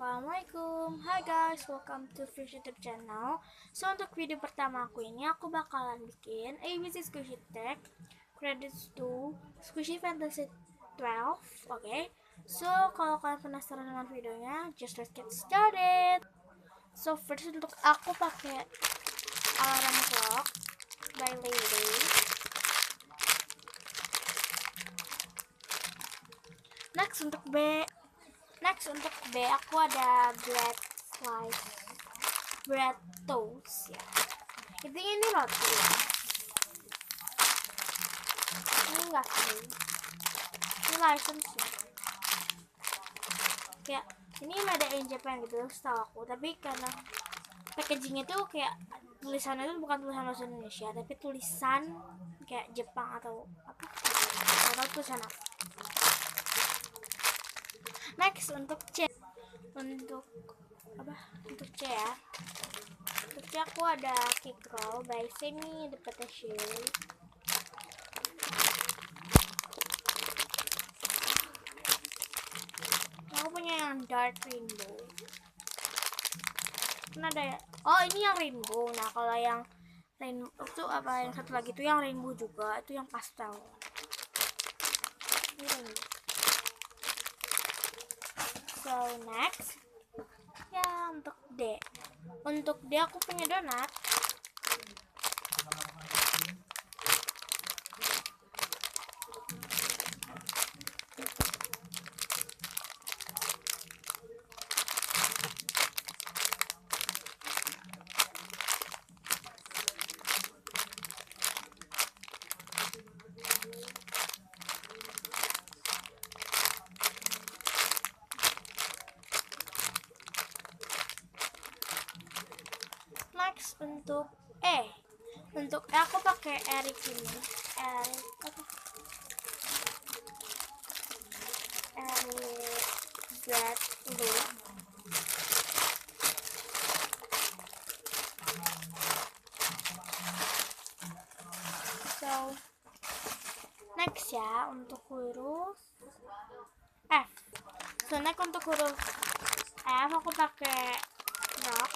Assalamualaikum, hi guys, welcome to Fish YouTube channel. So untuk video pertama aku ini aku bakalan bikin ABC Squishy Tech Credits to Squishy Fantasy 12. Oke. So kalau kalian penasaran dengan videonya, just let's get started. So first untuk aku pakai alarm clock by Lady. Next untuk B aku ada bread slice, bread toast ya. Intinya ini roti ya. Ini enggak sih. Ini license ya. Kayak ini made in Japan gitu setahu aku, tapi karena packagingnya tuh kayak tulisannya itu bukan tulisan bahasa Indonesia, tapi tulisan kayak Jepang atau apa? Atau tulisan apa? Next untuk C. Untuk C ya. Untuk C aku ada cake roll by Semi the Patisserie. Aku punya yang dark rainbow. Kan ada ya. Oh, ini yang rainbow. Nah, kalau yang rainbow itu apa, yang satu lagi itu yang rainbow juga, itu yang pastel. Ini rainbow. So next ya untuk D. Untuk D aku punya donat. Next untuk E. Untuk E aku pakai Eric ini. Eric bread loaf. So next ya untuk huruf F. So next untuk huruf F aku pakai rock.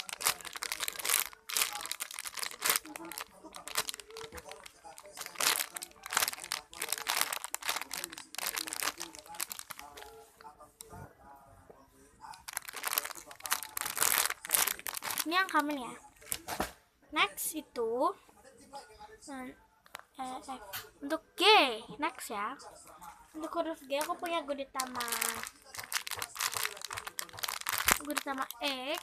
Ini yang common ya. Next itu untuk G. Next ya. Untuk huruf G aku punya Gudetama egg.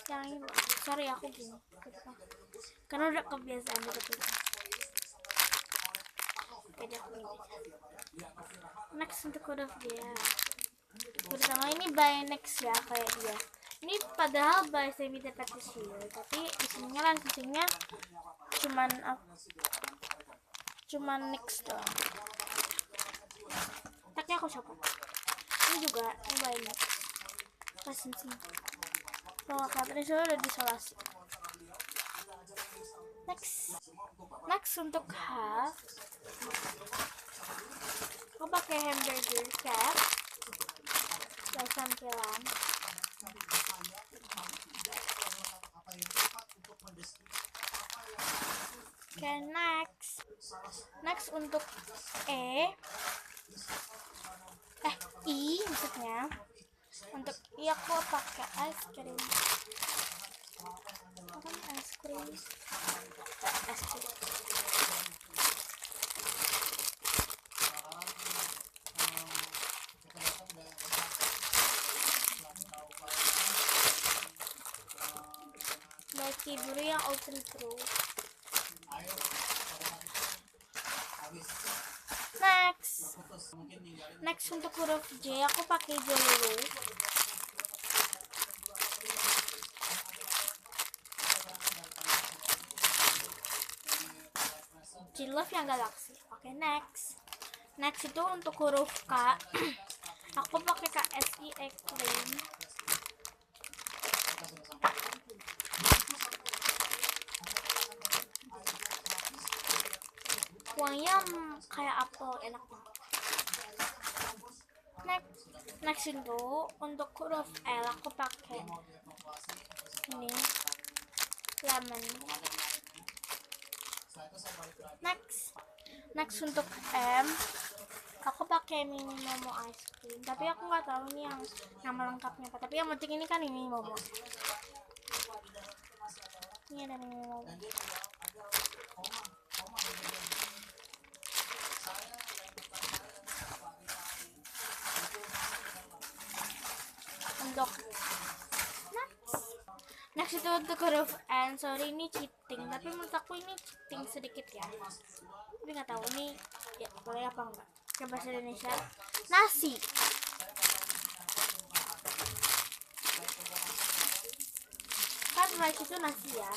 Yang ini, sorry aku gini. Karena udah kebiasaan gitu. Next untuk huruf G. Gudetama ini by next ya kayak dia. Ini padahal by Semi the Patisserie, tapi isinya licensingnya cuman next doang. Teknya aku copot. Ini juga ini by next licensing. Kalau kalian sudah udah disolasi. Next untuk H aku pakai hamburger cat dan sampilan. Okay, next untuk I maksudnya. Untuk I aku pakai es krim. Bagi dulu yang open through. Next untuk huruf J aku pakai Jolly. Love yang Galaxy. Oke, next itu untuk huruf K aku pakai KSI Cream. Wanginya kayak apel, enak banget. Next itu untuk huruf L aku pakai ini lemon. Next untuk M aku pakai mini momo ice cream, tapi aku nggak tahu ini yang nama lengkapnya apa, tapi yang penting ini kan mini momo. Ini ada mini momo. Untuk next itu untuk huruf N. Sorry ini cheating, tapi menurut aku ini cheating sedikit ya, tapi nggak tahu ini ya boleh apa enggak. Ke bahasa Indonesia nasi. Kan rice itu nasi ya.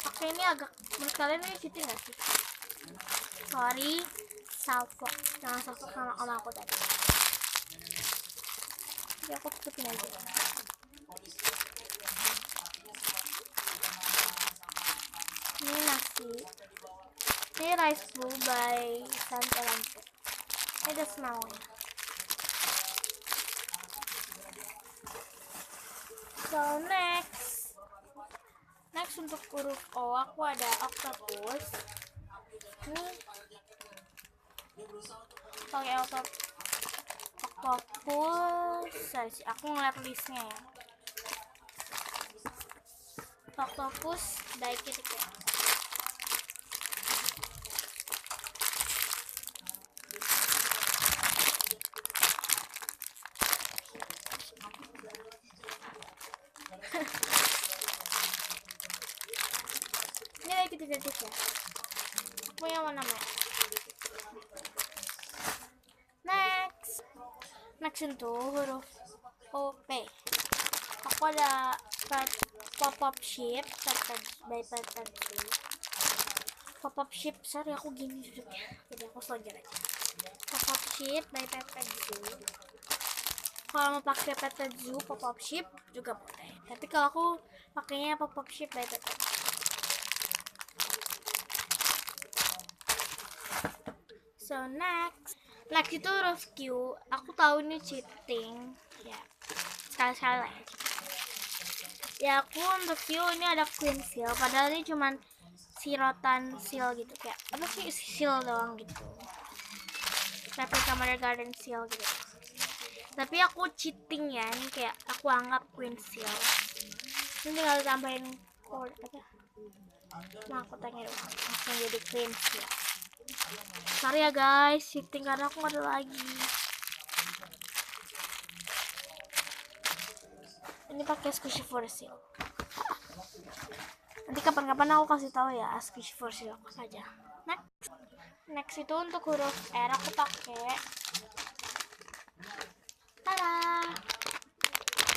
Oke, ini agak, menurut kalian ini cheating nggak sih? Sorry, salfok, jangan salfok sama om aku tadi. Jadi aku tutupin aja. Ini nasi. Ini rice bowl by Santalanco. Ini the smellnya. So next untuk huruf O aku ada octopus. Ini pakai octopus. Aku ngeliat listnya ya. Octopus dikit ya. Ini dikit ya. Aku yang mana namanya? Next untuk huruf OP. Aku ada pop-up ship by Pepezu. Pop-up ship, sorry aku gini duduknya, jadi aku selonjor aja. Pop-up ship by Pepezu. Kalau mau pakai Pepezu pop-up ship juga boleh, tapi kalau aku pakainya pop-up ship by Pepezu. So next itu huruf Q. Aku tahu ini cheating ya, sekali-sekali lah ya. Aku untuk Q ini ada queen seal, padahal ini cuman sirotan seal gitu, kayak apa sih, seal doang gitu, replika Mother Garden seal gitu. Tapi aku cheating ya, ini kayak aku anggap queen seal. Ini tinggal tambahin code apa, mahkotanya doang, langsung jadi queen seal. Sorry ya guys, shifting karena aku nggak ada lagi. Ini pakai squishy for seal. Nanti kapan-kapan aku kasih tahu ya squishy for seal apa saja. Next itu untuk huruf R aku pakai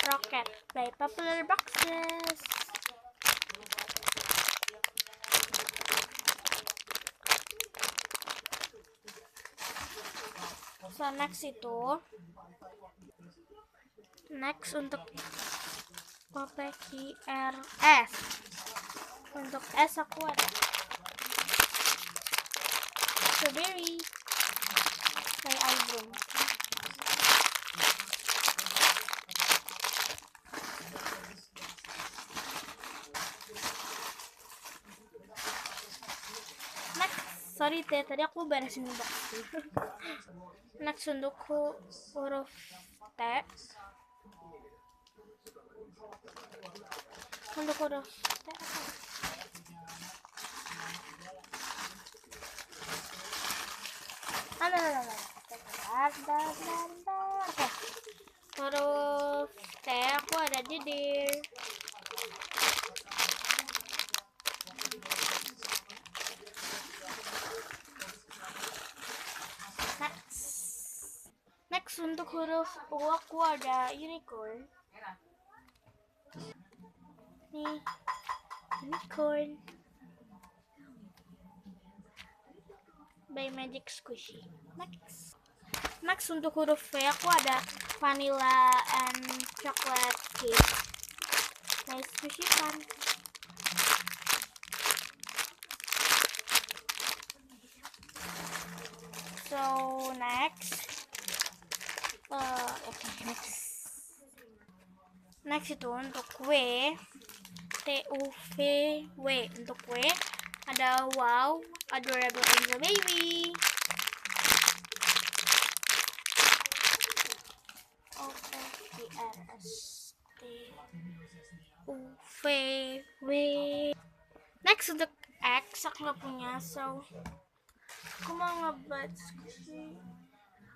Rocket by Popular Boxes. So next untuk RS. Untuk S aku ada strawberry by Album. Sorry tadi aku beresin box. Next untuk huruf T. Untuk huruf T Oke. Huruf T aku ada Didir. Next untuk huruf U aku ada unicorn. Nih, unicorn by Magic Squishy. Next untuk huruf V aku ada vanilla and chocolate cake by Squishy Fun. Next itu untuk W, TUVW. Untuk W ada wow, adorable angel baby. OPRSTUVW. Next untuk X, aku nggak punya, so aku mau ngebat squishy.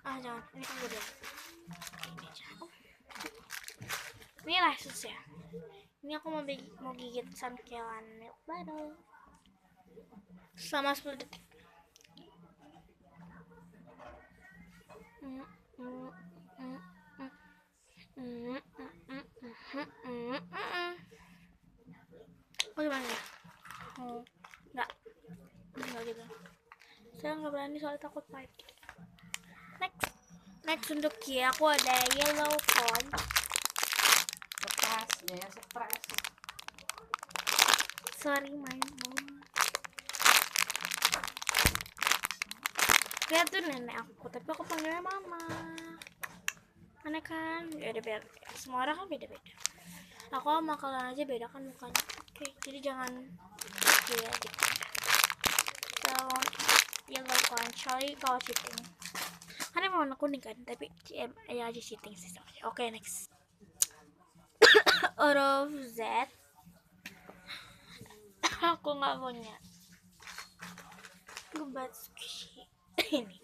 Jangan, ini kan gue ini aja. Ini lah susah. Ini aku mau gigit samkelan milk bottle selama 10 detik. Oh gimana ya? Enggak gitu. Saya nggak berani soalnya takut pahit. Next untuk Q aku ada yellow phone. Stres. Sorry my mom. Dia tuh nenek aku, tapi aku panggilnya mama. Aneh kan? Ya udah biar semua orang kan beda-beda. Aku sama kalian aja beda kan mukanya. Oke, jadi jangan ya gitu. So, yellow phone, sorry kalau cheating. Kan emang warna kuning kan, tapi ya aja cheating sih. Oke, next. Huruf Z. Aku nggak punya. Gebat squishy. Ini.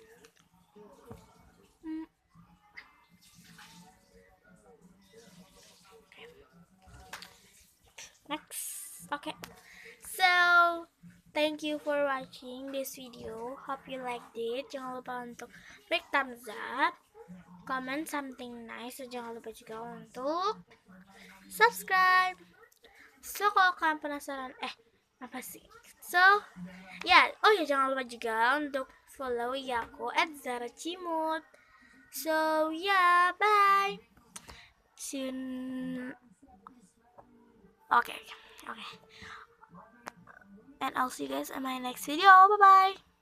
Next. Okay. So, thank you for watching this video. Hope you liked it. Jangan lupa untuk break thumbs up, comment something nice, dan jangan lupa juga untuk subscribe. So, kalau kalian penasaran, apa sih? So, ya, jangan lupa juga untuk follow aku @zaracimut. So, bye. See you. Okay. And I'll see you guys in my next video. Bye-bye.